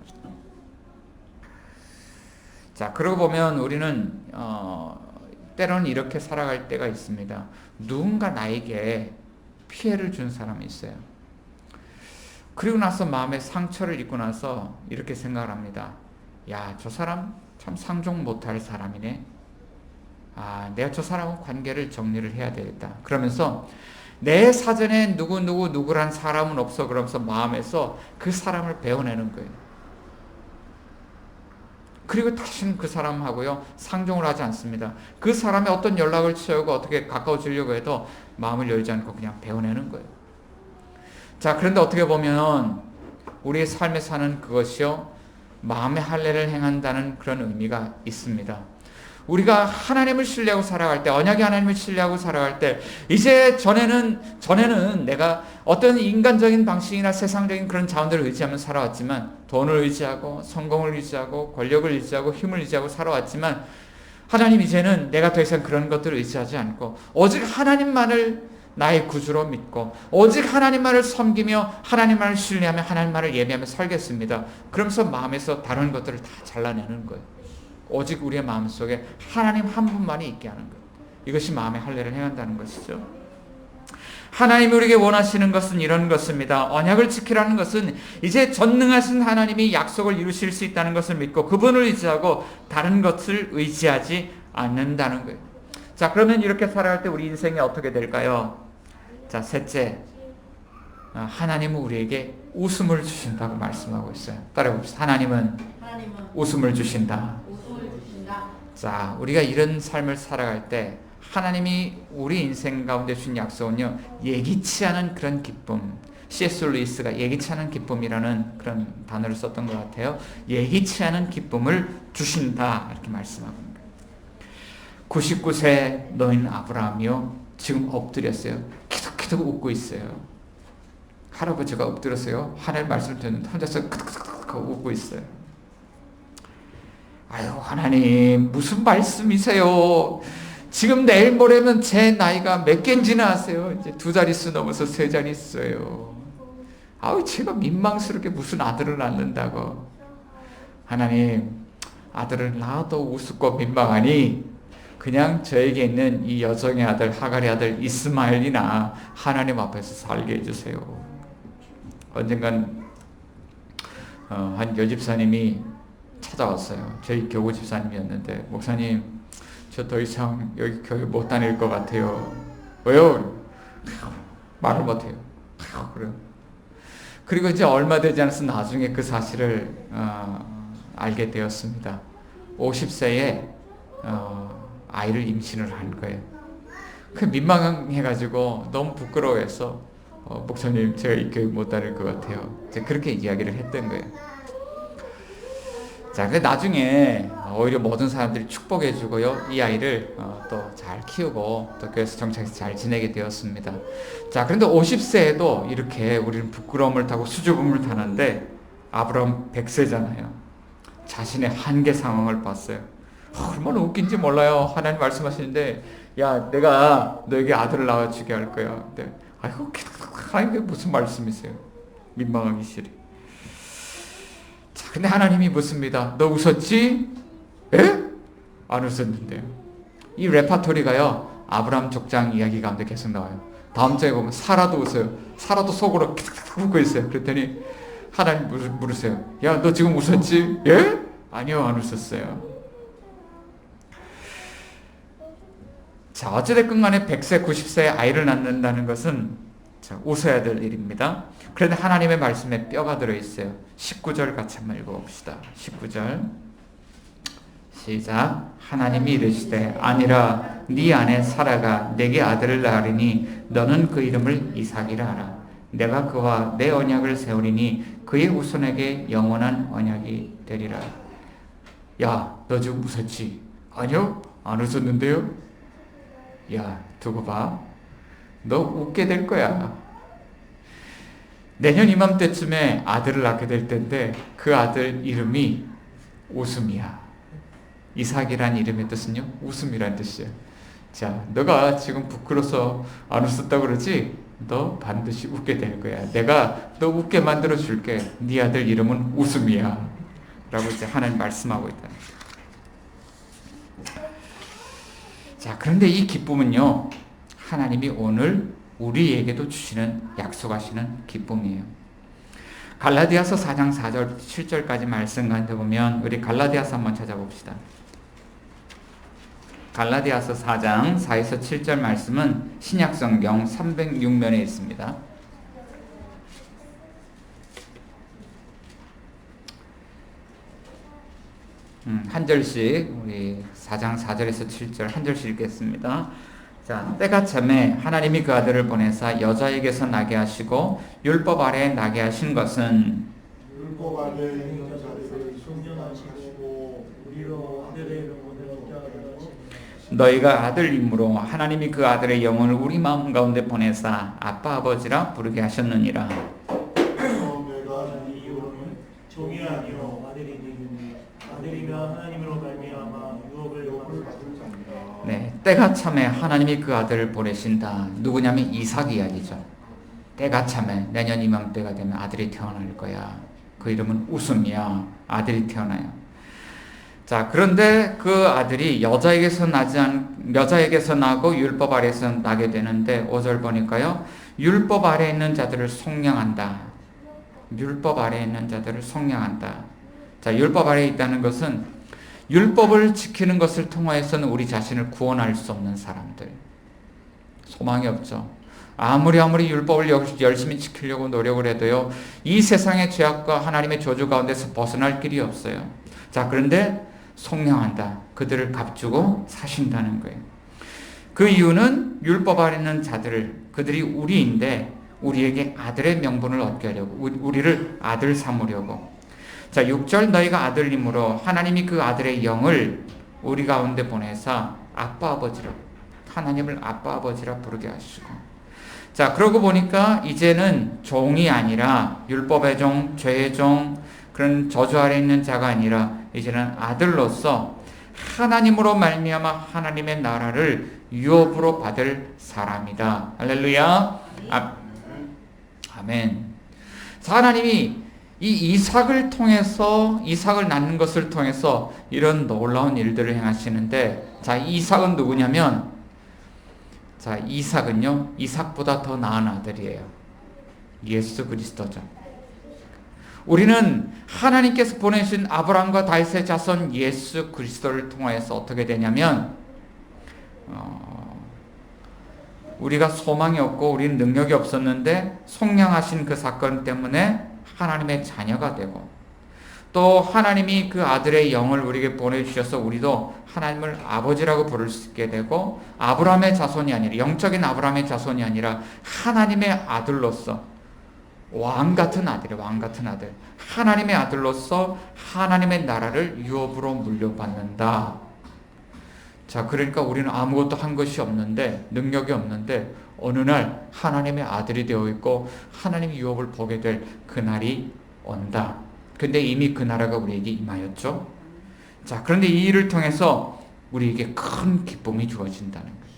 자, 그러고 보면 우리는 때로는 이렇게 살아갈 때가 있습니다. 누군가 나에게 피해를 준 사람이 있어요. 그리고 나서 마음에 상처를 입고 나서 이렇게 생각을 합니다. 야, 저 사람 참 상종 못할 사람이네. 내가 저 사람하고 관계를 정리를 해야 되겠다. 그러면서 내 사전에 누구란 사람은 없어. 그러면서 마음에서 그 사람을 베어내는 거예요. 그리고 다시는 그 사람하고요 상종을 하지 않습니다. 그 사람의 어떤 연락을 취하고 어떻게 가까워지려고 해도 마음을 열지 않고 그냥 베어내는 거예요. 자, 그런데 어떻게 보면 우리의 삶에 사는 그것이요 마음의 할례를 행한다는 그런 의미가 있습니다. 우리가 하나님을 신뢰하고 살아갈 때, 언약의 하나님을 신뢰하고 살아갈 때, 이제 전에는 내가 어떤 인간적인 방식이나 세상적인 그런 자원들을 의지하며 살아왔지만, 돈을 의지하고 성공을 의지하고 권력을 의지하고 힘을 의지하고 살아왔지만, 하나님 이제는 내가 더 이상 그런 것들을 의지하지 않고 오직 하나님만을 나의 구주로 믿고 오직 하나님만을 섬기며 하나님만을 신뢰하며 하나님만을 예배하며 살겠습니다. 그러면서 마음에서 다른 것들을 다 잘라내는 거예요. 오직 우리의 마음속에 하나님 한 분만이 있게 하는 것. 이것이 마음의 할례를 행한다는 것이죠. 하나님이 우리에게 원하시는 것은 이런 것입니다. 언약을 지키라는 것은 이제 전능하신 하나님이 약속을 이루실 수 있다는 것을 믿고 그분을 의지하고 다른 것을 의지하지 않는다는 거예요. 자, 그러면 이렇게 살아갈 때 우리 인생이 어떻게 될까요? 자, 셋째, 하나님은 우리에게 웃음을 주신다고 말씀하고 있어요. 따라해봅시다. 하나님은 웃음을 주신다. 자, 우리가 이런 삶을 살아갈 때 하나님이 우리 인생 가운데 주신 약속은요 예기치 않은 그런 기쁨, C.S. 루이스가 예기치 않은 기쁨이라는 그런 단어를 썼던 것 같아요. 예기치 않은 기쁨을 주신다 이렇게 말씀합니다. 99세 노인 아브라함이요 지금 엎드렸어요. 키득키득 웃고 있어요. 할아버지가 엎드렸어요. 하나님 말씀을 듣는데 혼자서 크득크득 웃고 있어요. 아유, 하나님 무슨 말씀이세요? 지금 내일 모레면 제 나이가 몇 개인지나 아세요? 이제 2자릿수 넘어서 3자릿수예요. 아우, 제가 민망스럽게 무슨 아들을 낳는다고. 하나님, 아들을 낳아도 우습고 민망하니 그냥 저에게 있는 이 여종의 아들, 하갈의 아들 이스마엘이나 하나님 앞에서 살게 해주세요. 언젠간 한 여집사님이 찾아왔어요. 저희 교구 집사님이었는데, 목사님, 저 더 이상 여기 교회 못 다닐 것 같아요. 왜요? 말을 못해요. 그래요. 그리고 이제 얼마 되지 않아서 나중에 그 사실을 알게 되었습니다. 50세에 아이를 임신을 한 거예요. 그 민망해가지고 너무 부끄러워해서 목사님, 제가 이 교회 못 다닐 것 같아요. 제가 그렇게 이야기를 했던 거예요. 자, 근데 나중에 오히려 모든 사람들이 축복해주고요, 이 아이를 또 잘 키우고 또 교회에서 정착해서 잘 지내게 되었습니다. 자, 그런데 50세에도 이렇게 우리는 부끄러움을 타고 수줍음을 타는데 아브라함 100세잖아요. 자신의 한계 상황을 봤어요. 얼마나 웃긴지 몰라요. 하나님 말씀하시는데, 야, 내가 너에게 아들을 낳아주게 할 거야. 근데 아이고, 하나님 무슨 말씀이세요? 민망하기 싫어. 자, 근데 하나님이 묻습니다. 너 웃었지? 에? 안 웃었는데요. 이 레파토리가요 아브라함 족장 이야기 가운데 계속 나와요. 다음 장에 보면 사라도 웃어요. 사라도 속으로 킥킥 웃고 있어요. 그랬더니 하나님 물으세요. 야, 너 지금 웃었지? 예? 아니요, 안 웃었어요. 자, 어찌됐건 간에 100세, 90세에 아이를 낳는다는 것은 자, 웃어야 될 일입니다. 그런데 하나님의 말씀에 뼈가 들어있어요. 19절 같이 한번 읽어봅시다. 19절 시작. 하나님이 이르시되 아니라 네 아내 사라가 내게 아들을 낳으리니 너는 그 이름을 이삭이라 하라. 내가 그와 내 언약을 세우리니 그의 후손에게 영원한 언약이 되리라. 야, 너 지금 웃었지? 아니요, 안 웃었는데요. 야, 두고 봐. 너 웃게 될 거야. 내년 이맘때쯤에 아들을 낳게 될 텐데 그 아들 이름이 웃음이야. 이삭이란 이름의 뜻은요, 웃음이란 뜻이에요. 자, 너가 지금 부끄러워서 안 웃었다고 그러지? 너 반드시 웃게 될 거야. 내가 너 웃게 만들어 줄게. 네 아들 이름은 웃음이야. 라고 이제 하나님 말씀하고 있다. 자, 그런데 이 기쁨은요, 하나님이 오늘 우리에게도 주시는, 약속하시는 기쁨이에요. 갈라디아서 4장 4절 7절까지 말씀 가운데 보면 우리 갈라디아서 한번 찾아봅시다. 갈라디아서 4장 4에서 7절 말씀은 신약성경 306면에 있습니다. 한 절씩 우리 4장 4절에서 7절 한 절씩 읽겠습니다. 자, 때가 참에 하나님이 그 아들을 보내사 여자에게서 나게 하시고 율법 아래에 나게 하신 것은 율법 아래에 있는 자들을 순전하시고 우리로 아들의 영혼을 얻게 하시고 너희가 아들임으로 하나님이 그 아들의 영혼을 우리 마음 가운데 보내사 아빠 아버지라 부르게 하셨느니라. 내가 이 이유는 종이 아니요 아들이 되니 아들이면 하나님으로 말미암아 유업을 받을 자입니다. 네, 때가 참에 하나님이 그 아들을 보내신다. 누구냐면 이삭 이야기죠. 때가 참에 내년 이맘때가 되면 아들이 태어날 거야. 그 이름은 웃음이야. 아들이 태어나요. 자, 그런데 그 아들이 여자에게서 나고 율법 아래에서 나게 되는데 5절 보니까요. 율법 아래에 있는 자들을 속량한다. 율법 아래에 있는 자들을 속량한다. 자, 율법 아래에 있다는 것은 율법을 지키는 것을 통하여서는 우리 자신을 구원할 수 없는 사람들. 소망이 없죠. 아무리 율법을 열심히 지키려고 노력을 해도요. 이 세상의 죄악과 하나님의 저주 가운데서 벗어날 길이 없어요. 자, 그런데 속량한다. 그들을 값주고 사신다는 거예요. 그 이유는 율법 아래 있는 자들을, 그들이 우리인데 우리에게 아들의 명분을 얻게 하려고, 우리를 아들 삼으려고. 자, 6절 너희가 아들임으로 하나님이 그 아들의 영을 우리 가운데 보내사 아빠 아버지라, 하나님을 아빠 아버지라 부르게 하시고. 자, 그러고 보니까 이제는 종이 아니라 율법의 종, 죄의 종, 그런 저주 아래 있는 자가 아니라 이제는 아들로서 하나님으로 말미암아 하나님의 나라를 유업으로 받을 사람이다. 할렐루야. 아멘. 자, 하나님이 이 이삭을 낳는 것을 통해서 이런 놀라운 일들을 행하시는데, 자, 이삭은 누구냐면, 자, 이삭은요, 이삭보다 더 나은 아들이에요. 예수 그리스도죠. 우리는 하나님께서 보내신 아브라함과 다윗의 자손 예수 그리스도를 통하여서 어떻게 되냐면, 우리가 소망이 없고 우리는 능력이 없었는데 속량하신 그 사건 때문에 하나님의 자녀가 되고, 또 하나님이 그 아들의 영을 우리에게 보내주셔서 우리도 하나님을 아버지라고 부를 수 있게 되고, 아브라함의 자손이 아니라, 영적인 아브라함의 자손이 아니라 하나님의 아들로서 왕같은 아들이에요. 왕같은 아들. 하나님의 아들로서 하나님의 나라를 유업으로 물려받는다. 자, 그러니까 우리는 아무것도 한 것이 없는데, 능력이 없는데 어느 날 하나님의 아들이 되어 있고 하나님의 유업을 보게 될 그날이 온다. 근데 이미 그 나라가 우리에게 임하였죠. 자, 그런데 이 일을 통해서 우리에게 큰 기쁨이 주어진다는 거예요.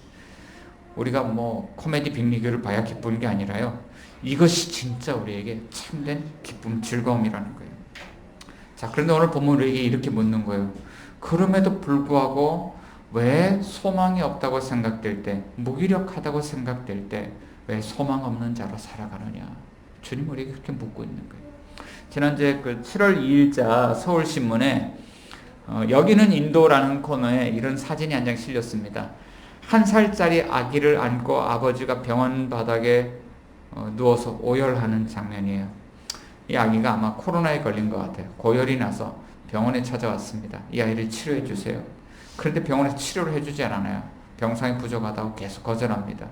우리가 뭐 코미디 빅리그를 봐야 기쁘는 게 아니라요, 이것이 진짜 우리에게 참된 기쁨, 즐거움이라는 거예요. 자, 그런데 오늘 본문 우리에게 이렇게 묻는 거예요. 그럼에도 불구하고 왜 소망이 없다고 생각될 때, 무기력하다고 생각될 때 왜 소망 없는 자로 살아가느냐? 주님 우리에게 그렇게 묻고 있는 거예요. 지난주에 그 7월 2일자 서울신문에 여기는 인도라는 코너에 이런 사진이 한 장 실렸습니다. 1살짜리 아기를 안고 아버지가 병원 바닥에 누워서 오열하는 장면이에요. 이 아기가 아마 코로나에 걸린 것 같아요. 고열이 나서 병원에 찾아왔습니다. 이 아이를 치료해 주세요. 그런데 병원에서 치료를 해주지 않아요. 병상이 부족하다고 계속 거절합니다.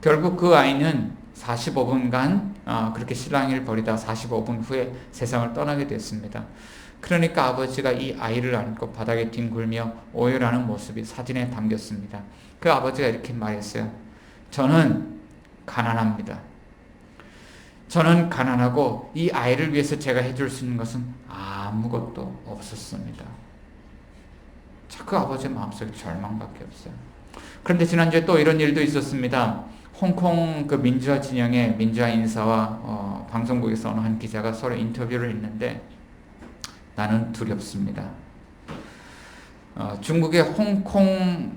결국 그 아이는 45분간 그렇게 실랑이를 벌이다 45분 후에 세상을 떠나게 됐습니다. 그러니까 아버지가 이 아이를 안고 바닥에 뒹굴며 오열하는 모습이 사진에 담겼습니다. 그 아버지가 이렇게 말했어요. 저는 가난합니다. 저는 가난하고 이 아이를 위해서 제가 해줄 수 있는 것은 아무것도 없었습니다. 자, 그 아버지의 마음속에 절망밖에 없어요. 그런데 지난주에 또 이런 일도 있었습니다. 홍콩 그 민주화 진영의 민주화 인사와 방송국에서 어느 한 기자가 서로 인터뷰를 했는데, 나는 두렵습니다. 중국의 홍콩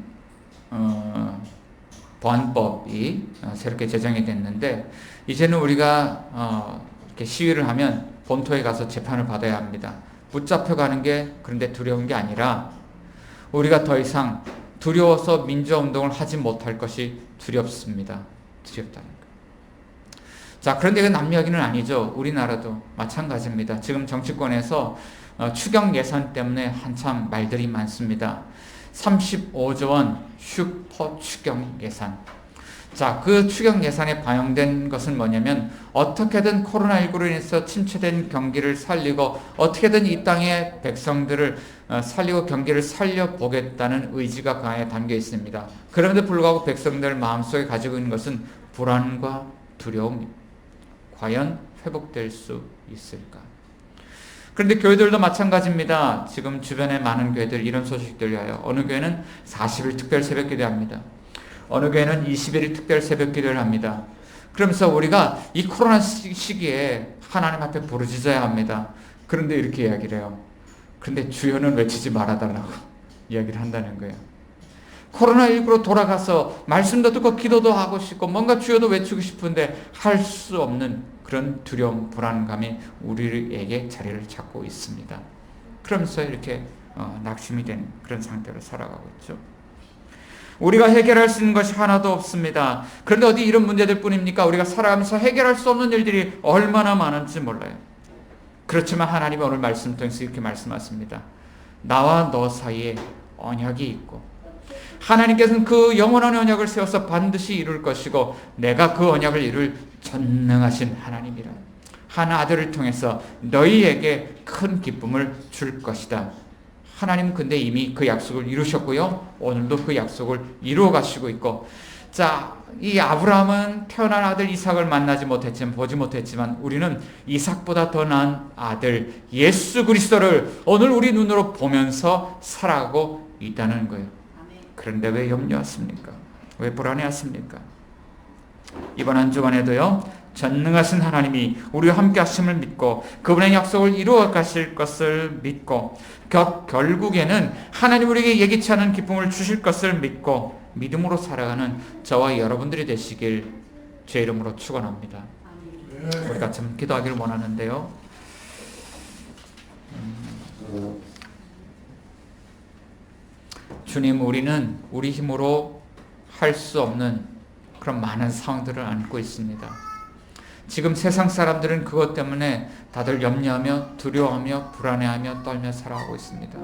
보안법이 새롭게 제정이 됐는데, 이제는 우리가 이렇게 시위를 하면 본토에 가서 재판을 받아야 합니다. 붙잡혀가는 게 그런데 두려운 게 아니라 우리가 더 이상 두려워서 민주화운동을 하지 못할 것이 두렵습니다. 두렵다는 거예요. 자, 그런데 그 남 이야기는 아니죠. 우리나라도 마찬가지입니다. 지금 정치권에서 추경 예산 때문에 한참 말들이 많습니다. 35조 원 슈퍼 추경 예산. 자, 그 추경 예산에 반영된 것은 뭐냐면 어떻게든 코로나19로 인해서 침체된 경기를 살리고 어떻게든 이 땅의 백성들을 살리고 경기를 살려보겠다는 의지가 그 안에 담겨 있습니다. 그런데 불구하고 백성들 마음속에 가지고 있는 것은 불안과 두려움입니다. 과연 회복될 수 있을까? 그런데 교회들도 마찬가지입니다. 지금 주변에 많은 교회들 이런 소식 들려요. 어느 교회는 40일 특별 새벽 기도합니다. 어느 교회는 21일 특별 새벽 기도를 합니다. 그러면서 우리가 이 코로나 시기에 하나님 앞에 부르짖어야 합니다. 그런데 이렇게 이야기를 해요. 그런데 주여는 외치지 말아달라고 이야기를 한다는 거예요. 코로나19로 돌아가서 말씀도 듣고 기도도 하고 싶고 뭔가 주여도 외치고 싶은데 할 수 없는 그런 두려움, 불안감이 우리에게 자리를 잡고 있습니다. 그러면서 이렇게 낙심이 된 그런 상태로 살아가고 있죠. 우리가 해결할 수 있는 것이 하나도 없습니다. 그런데 어디 이런 문제들 뿐입니까? 우리가 살아가면서 해결할 수 없는 일들이 얼마나 많은지 몰라요. 그렇지만 하나님은 오늘 말씀 통해서 이렇게 말씀하십니다. 나와 너 사이에 언약이 있고 하나님께서는 그 영원한 언약을 세워서 반드시 이룰 것이고 내가 그 언약을 이룰 전능하신 하나님이라. 한 아들을 통해서 너희에게 큰 기쁨을 줄 것이다. 하나님은 근데 이미 그 약속을 이루셨고요. 오늘도 그 약속을 이루어 가시고 있고, 자, 이 아브라함은 태어난 아들 이삭을 만나지 못했지만, 보지 못했지만 우리는 이삭보다 더 나은 아들 예수 그리스도를 오늘 우리 눈으로 보면서 살아가고 있다는 거예요. 그런데 왜 염려하십니까? 왜 불안해하십니까? 이번 한 주간에도요, 전능하신 하나님이 우리와 함께 하심을 믿고 그분의 약속을 이루어 가실 것을 믿고 결국에는 하나님 우리에게 예기치 않은 기쁨을 주실 것을 믿고 믿음으로 살아가는 저와 여러분들이 되시길 주의 이름으로 축원합니다. 우리 같이 한번 기도하기를 원하는데요. 주님, 우리는 우리 힘으로 할 수 없는 그런 많은 상황들을 안고 있습니다. 지금 세상 사람들은 그것 때문에 다들 염려하며 두려워하며 불안해하며 떨며 살아가고 있습니다.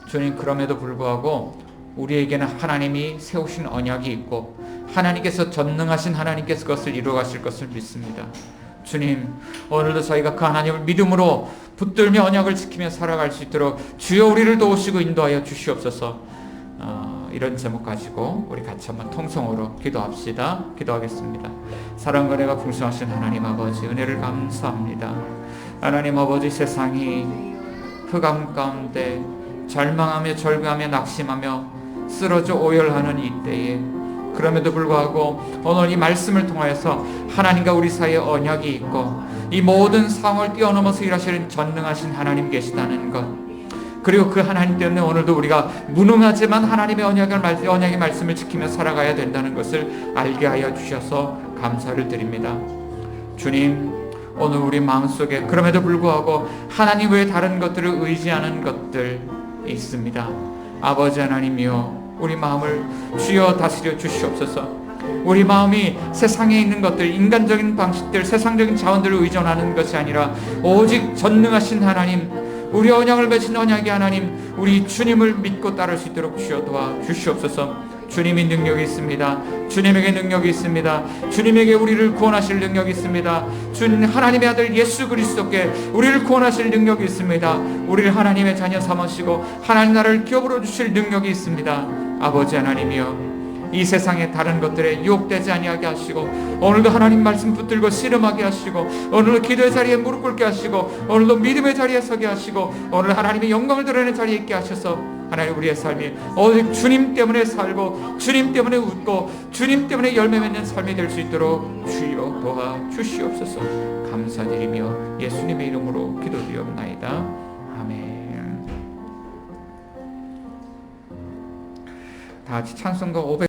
주님, 그럼에도 불구하고 우리에게는 하나님이 세우신 언약이 있고 하나님께서 전능하신 하나님께서 그것을 이루어 가실 것을 믿습니다. 주님, 오늘도 저희가 그 하나님을 믿음으로 붙들며 언약을 지키며 살아갈 수 있도록 주여 우리를 도우시고 인도하여 주시옵소서. 이런 제목 가지고 우리 같이 한번 통성으로 기도합시다. 기도하겠습니다. 사랑과 은혜가 풍성하신 하나님 아버지, 은혜를 감사합니다. 하나님 아버지, 세상이 흑암 가운데 절망하며 절규하며 낙심하며 쓰러져 오열하는 이때에 그럼에도 불구하고 오늘 이 말씀을 통하여서 하나님과 우리 사이에 언약이 있고 이 모든 상황을 뛰어넘어서 일하시는 전능하신 하나님 계시다는 것, 그리고 그 하나님 때문에 오늘도 우리가 무능하지만 하나님의 언약의 말씀을 지키며 살아가야 된다는 것을 알게 하여 주셔서 감사를 드립니다. 주님, 오늘 우리 마음속에 그럼에도 불구하고 하나님 외에 다른 것들을 의지하는 것들 있습니다. 아버지 하나님이여, 우리 마음을 주여 다스려 주시옵소서. 우리 마음이 세상에 있는 것들, 인간적인 방식들, 세상적인 자원들을 의존하는 것이 아니라 오직 전능하신 하나님, 우리 언약을 맺힌 언약의 하나님, 우리 주님을 믿고 따를 수 있도록 주여 도와 주시옵소서. 주님이 능력이 있습니다. 주님에게 능력이 있습니다. 주님에게 우리를 구원하실 능력이 있습니다. 주님 하나님의 아들 예수 그리스도께 우리를 구원하실 능력이 있습니다. 우리를 하나님의 자녀 삼으시고 하나님 나라를 기업으로 주실 능력이 있습니다. 아버지 하나님이여, 이 세상의 다른 것들에 유혹되지 아니하게 하시고 오늘도 하나님 말씀 붙들고 씨름하게 하시고 오늘도 기도의 자리에 무릎 꿇게 하시고 오늘도 믿음의 자리에 서게 하시고 오늘 하나님의 영광을 드러내는 자리에 있게 하셔서 하나님 우리의 삶이 오직 주님 때문에 살고 주님 때문에 웃고 주님 때문에 열매 맺는 삶이 될 수 있도록 주여 도와 주시옵소서. 감사드리며 예수님의 이름으로 기도드리옵나이다. 아멘. 다 같이 찬송가 500